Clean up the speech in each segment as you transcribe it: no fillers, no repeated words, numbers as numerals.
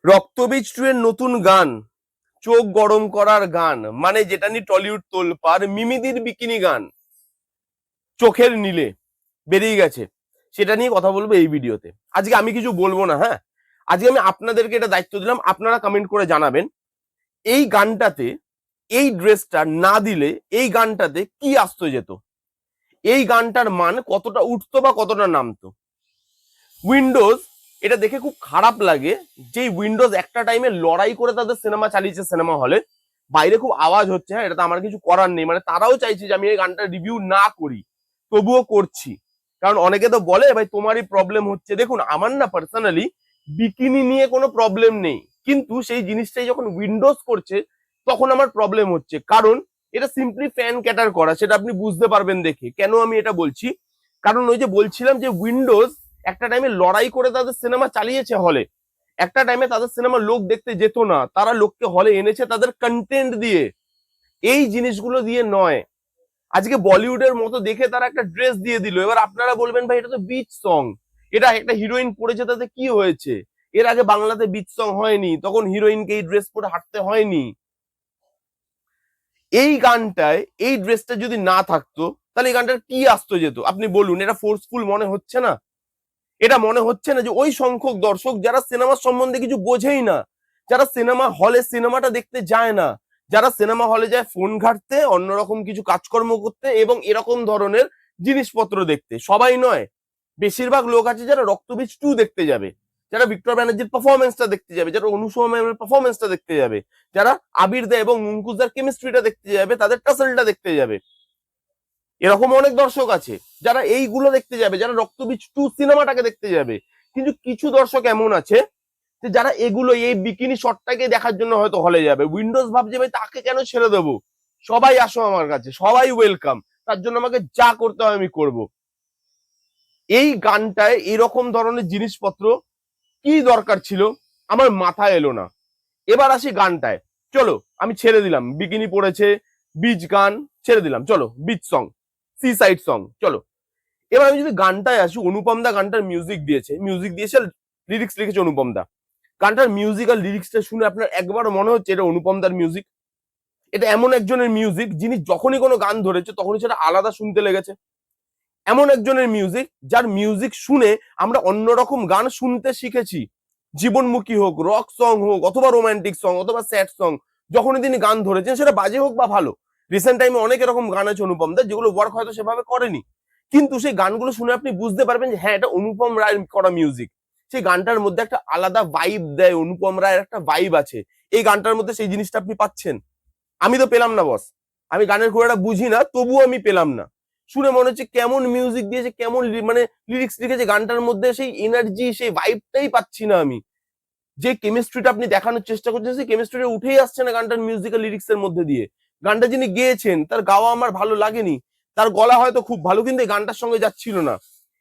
রক্তবীজ 2 এর নতুন গান, চোখ গরম করার গান, মানে যেটা নিয়ে টলিউড তোলপাড়, মিমিদির বিকিনি গান চোখের নীলে বেরিয়ে গেছে। সেটা নিয়ে কথা বলবো এই ভিডিওতে। আজকে আমি কিছু বলবো না, হ্যাঁ, আজকে আমি আপনাদেরকে এটা দায়িত্ব দিলাম, আপনারা কমেন্ট করে জানাবেন এই গানটাতে এই ড্রেসটা না দিলে এই গানটাতে কি আসতো যেত, এই গানটার মান কতটা উঠতো বা কতটা নামতো। উইন্ডোজ, এটা দেখে খুব খারাপ লাগে যে উইন্ডোজ একটা টাইমে লড়াই করে তাদের সিনেমা চালিয়েছে সিনেমা হলে, বাইরে খুব আওয়াজ হচ্ছে, হ্যাঁ, এটা তো আমার কিছু করার নেই, মানে তারাও চাইছে যে আমি এই গানটা রিভিউ না করি, তবুও করছি। কারণ অনেকে তো বলে ভাই তোমারই প্রবলেম হচ্ছে। দেখুন, আমার না পার্সোনালি বিকিনি নিয়ে কোনো প্রবলেম নেই, কিন্তু সেই জিনিসটাই যখন উইন্ডোজ করছে তখন আমার প্রবলেম হচ্ছে। কারণ এটা সিম্পলি ফ্যান ক্যাটার করা, সেটা আপনি বুঝতে পারবেন দেখে। কেন আমি এটা বলছি, কারণ ওই যে বলছিলাম যে উইন্ডোজ একটা টাইমে লড়াই করে তাদের সিনেমা চালিয়েছে হলে, একটা টাইমে তাদের সিনেমা লোক দেখতে যেত না, তারা লোককে হলে এনেছে তাদের কন্টেন্ট দিয়ে, এই জিনিসগুলো দিয়ে নয়। আজকে বলিউডের মতো দেখে তারা একটা ড্রেস দিয়ে দিল, এবার আপনারা বলবেন ভাই এটা তো বিচ সং, এটা একটা হিরোইন পড়েছে তাতে কি হয়েছে, এর আগে বাংলাতে বিচ সং হয়নি, তখন হিরোইনকে এই ড্রেস পরে হাঁটতে হয়নি। এই গানটায় এই ড্রেসটা যদি না থাকতো তাহলে এই গানটার কি আসতো যেত আপনি বলুন। এটা ফোর্সফুল মনে হচ্ছে না? এটা মনে হচ্ছে না যে ওই সংখ্যক দর্শক যারা সিনেমার সম্বন্ধে কিছু বোঝেই না, যারা সিনেমা হলে সিনেমাটা দেখতে যায় না, যারা সিনেমা হলে যায় ফোন ঘাঁটতে, অন্যরকম কিছু কাজকর্ম করতে এবং এরকম ধরনের জিনিসপত্র দেখতে, সবাই নয়, বেশিরভাগ লোক আছে যারা রক্তবীজ 2 দেখতে যাবে, যারা ভিক্টর ব্যানার্জির পারফরমেন্সটা দেখতে যাবে, যারা অনুপমা ম্যামের পারফরমেন্সটা দেখতে যাবে, যারা আবির দা এবং মুঙ্কুশদার কেমিস্ট্রিটা দেখতে যাবে, তাদের টাসেলটা দেখতে যাবে। এরকম অনেক দর্শক আছে যারা এইগুলো দেখতে যাবে, যারা রক্তবীজ 2 সিনেমাটাকে দেখতে যাবে। কিন্তু কিছু দর্শক এমন আছে যে যারা এগুলো, এই বিকিনি শটটাকে দেখার জন্য হয়তো হলে যাবে। উইন্ডোজ ভাবছে ভাই তাকে কেন ছেড়ে দেবো, সবাই আসো আমার কাছে, সবাই ওয়েলকাম, তার জন্য আমাকে যা করতে হয় আমি করব। এই গানটায় এরকম ধরনের জিনিসপত্র কি দরকার ছিল আমার মাথায় এলো না। এবার আসি গানটায়। চলো আমি ছেড়ে দিলাম, বিকিনি পড়েছে, বিচ গান ছেড়ে দিলাম, চলো beach song, seaside song, চলো। এবার আমি যদি গানটায় আসি, অনুপম দা গানটার মিউজিক দিয়েছে, লিরিক্স লিখেছে অনুপম দা। গানটার মিউজিক আর লিরিক্সটা শুনে আপনার একবার মনে হচ্ছে এটা অনুপম দার মিউজিক? এটা এমন একজনের মিউজিক যিনি যখনই কোনো গান ধরেছে তখনই সেটা আলাদা শুনতে লেগেছে। এমন একজনের মিউজিক যার মিউজিক শুনে আমরা অন্যরকম গান শুনতে শিখেছি, জীবনমুখী হোক, রক সং হোক, অথবা রোমান্টিক সং, অথবা স্যাড সং, যখনই তিনি গান ধরেছেন সেটা বাজে হোক বা ভালো। রিসেন্ট টাইমে অনেক এরকম গান আছে অনুপম দা যেগুলো ওয়ার্ক হয়তো সেভাবে করেনি, কিন্তু সেই গানগুলো শুনে আপনি বুঝতে পারবেন যে হ্যাঁ এটা অনুপম রায়ের করা মিউজিক। সেই গানটার মধ্যে একটা আলাদা ভাইব দেয়, অনুপম রায়ের একটা ভাইব আছে, এই গানটার মধ্যে সেই জিনিসটা আপনি পাচ্ছেন। আমি তো পেলাম না বস, আমি গানের খুব একটা বুঝি না, তবুও আমি পেলাম না। শুনে মনে হচ্ছে কেমন মিউজিক দিয়েছে, কেমন মানে লিরিক্স লিখেছে, গানটার মধ্যে সেই এনার্জি সেই ভাইবটাই পাচ্ছি না আমি। যে কেমিস্ট্রিটা আপনি দেখানোর চেষ্টা করছেন সেই কেমিস্ট্রিটা উঠেই আসছে না গানটার মিউজিক্যাল লিরিক্স এর মধ্যে দিয়ে। গানটা যিনি গেয়েছেন তার গাওয়া আমার ভালো লাগেনি, তার গলা হয়তো খুব ভালো, কিন্তু এই গানটার সঙ্গে যাচ্ছিল না।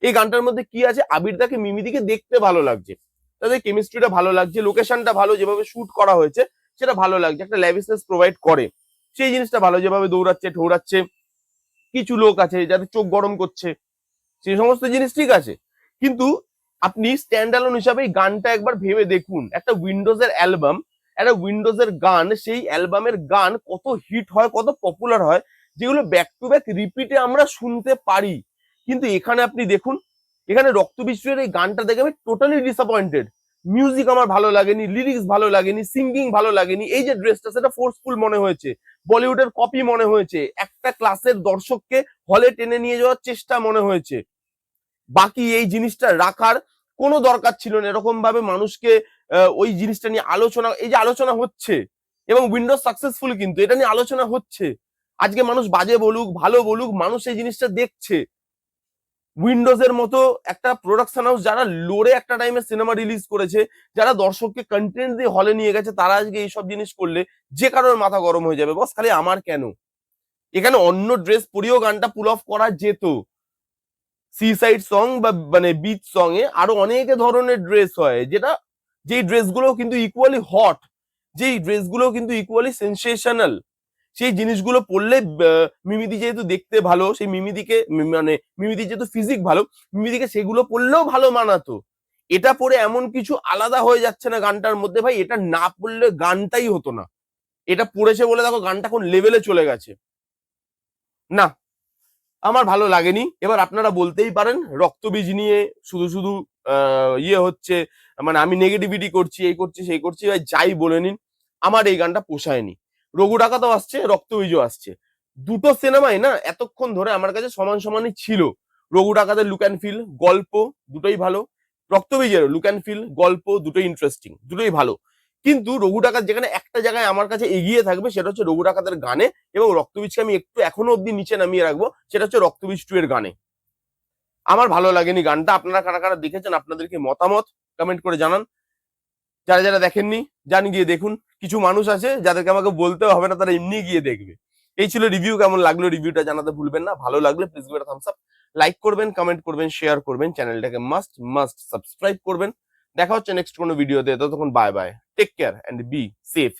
এই গানটার মধ্যে কি আছে, আবিরদাকে মিমিদিকে দেখতে ভালো লাগছে, তাদের কেমিস্ট্রিটা ভালো লাগছে, লোকেশনটা ভালো, যেভাবে শুট করা হয়েছে সেটা ভালো লাগছে, একটা ল্যাভিশনেস প্রোভাইড করে, সেই জিনিসটা ভালো, যেভাবে দৌড়াচ্ছে ঠৌড়াচ্ছে, কিছু লোক আছে যাদের চোখ গরম করছে, সেই সমস্ত জিনিস ঠিক আছে। কিন্তু আপনি স্ট্যান্ড অ্যালোন হিসাবে এই গানটা একবার ভেবে দেখুন, একটা উইন্ডোজের অ্যালবাম, একটা উইন্ডোজের গান, সেই অ্যালবামের গান কত হিট হয়, কত পপুলার হয়, যেগুলো ব্যাক টু ব্যাক রিপিটে আমরা শুনতে পারি। কিন্তু এখানে আপনি দেখুন, এখানে রক্তবীজের এই গানটা দেখে আমি টোটালি ডিসঅ্যাপয়েন্টেড। মিউজিক আমার ভালো লাগেনি, লিরিক্স ভালো লাগেনি, সিঙ্গিং ভালো লাগেনি, এই যে ড্রেসটা সেটা ফোর্সফুল মনে হয়েছে, বলিউডের কপি মনে হয়েছে, একটা ক্লাসের দর্শককে হলে টেনে নিয়ে যাওয়ার চেষ্টা মনে হয়েছে। বাকি এই জিনিসটা রাখার কোনো দরকার ছিল না, এরকম ভাবে মানুষকে ওই জিনিসটা নিয়ে আলোচনা, এই যে আলোচনা হচ্ছে, এবং উইন্ডোজ সাকসেসফুল, কিন্তু এটা নিয়ে আলোচনা হচ্ছে। আজকে মানুষ বাজে বলুক ভালো বলুক, মানুষ এই জিনিসটা দেখছে। উইন্ডোজের মতো একটা প্রোডাকশন হাউস যারা লোরে একটা টাইমে সিনেমা রিলিজ করেছে, যারা দর্শককে কন্টেন্ট দিয়ে হলে নিয়ে গেছে, তারা আজকে এইসব জিনিস করলে যে কারোর মাথা গরম হয়ে যাবে। বস খালি আমার কেন, এখানে অন্য ড্রেস পরিয়েও গানটা পুল অফ করা যেত। সি সাইড সং বা মানে বিচ সং এ আরো অনেক ধরনের ড্রেস হয়, যেটা যেই ড্রেসগুলো কিন্তু ইকুয়ালি হট, যেই ড্রেসগুলো কিন্তু ইকুয়ালি সেন্সেশনাল, সেই জিনিসগুলো পরলে মিমিদি যেহেতু দেখতে ভালো, সেই মিমিদিকে মানে মিমিদি যেহেতু ফিজিক ভালো, মিমিদিকে সেগুলো পরলেও ভালো মানাতো। এটা পরে এমন কিছু আলাদা হয়ে যাচ্ছে না গানটার মধ্যে, ভাই এটা না পড়লে গানটাই হতো না। এটা পড়েছে বলে দেখো গানটা কোন লেভেলে চলে গেছে। না, আমার ভালো লাগেনি। এবার আপনারা বলতেই পারেন রক্তবীজ নিয়ে শুধু শুধু ইয়ে হচ্ছে, মানে আমি নেগেটিভিটি করছি, এই করছি সেই করছি, ভাই যাই বলে নিন, আমার এই গানটা পোষায়নি। রঘু ডাকাতও আসছে, রক্তবীজও আসছে, দুটো সিনেমাই না এতক্ষণ ধরে আমার কাছে সমান সমানই ছিল। রঘু ডাকাতের লুক অ্যান্ড ফিল, গল্প দুটোই ভালো, রক্তবীজের লুক অ্যান্ড ফিল, গল্প দুটোই ইন্টারেস্টিং, দুটোই ভালো। কিন্তু রঘু ডাকাত যেখানে একটা জায়গায় আমার কাছে এগিয়ে থাকবে সেটা হচ্ছে রঘু ডাকাতের গানে, এবং রক্তবীজকে আমি একটু এখনো অব্দি নিচে নামিয়ে রাখবো, সেটা হচ্ছে রক্তবীজ 2 এর গানে। আমার ভালো লাগেনি গানটা। আপনারা কারা কারা দেখেছেন আপনাদেরকে মতামত কমেন্ট করে জানান। যারা যারা দেখেননি যান গিয়ে দেখুন। কিছু মানুষ আছে যাদেরকে আমাকে বলতেও হবে না, তারা এমনি গিয়ে দেখবে। এই ছিল রিভিউ। কেমন লাগলো রিভিউটা জানাতে ভুলবেন না। ভালো লাগলে please give it a Thums up, like করবেন, কমেন্ট করবেন, শেয়ার করবেন, চ্যানেলটাকে মাস্ট মাস্ট সাবস্ক্রাইব করবেন। দেখা হচ্ছে নেক্সট কোনো ভিডিওতে। ততক্ষণ bye bye, take care and be safe.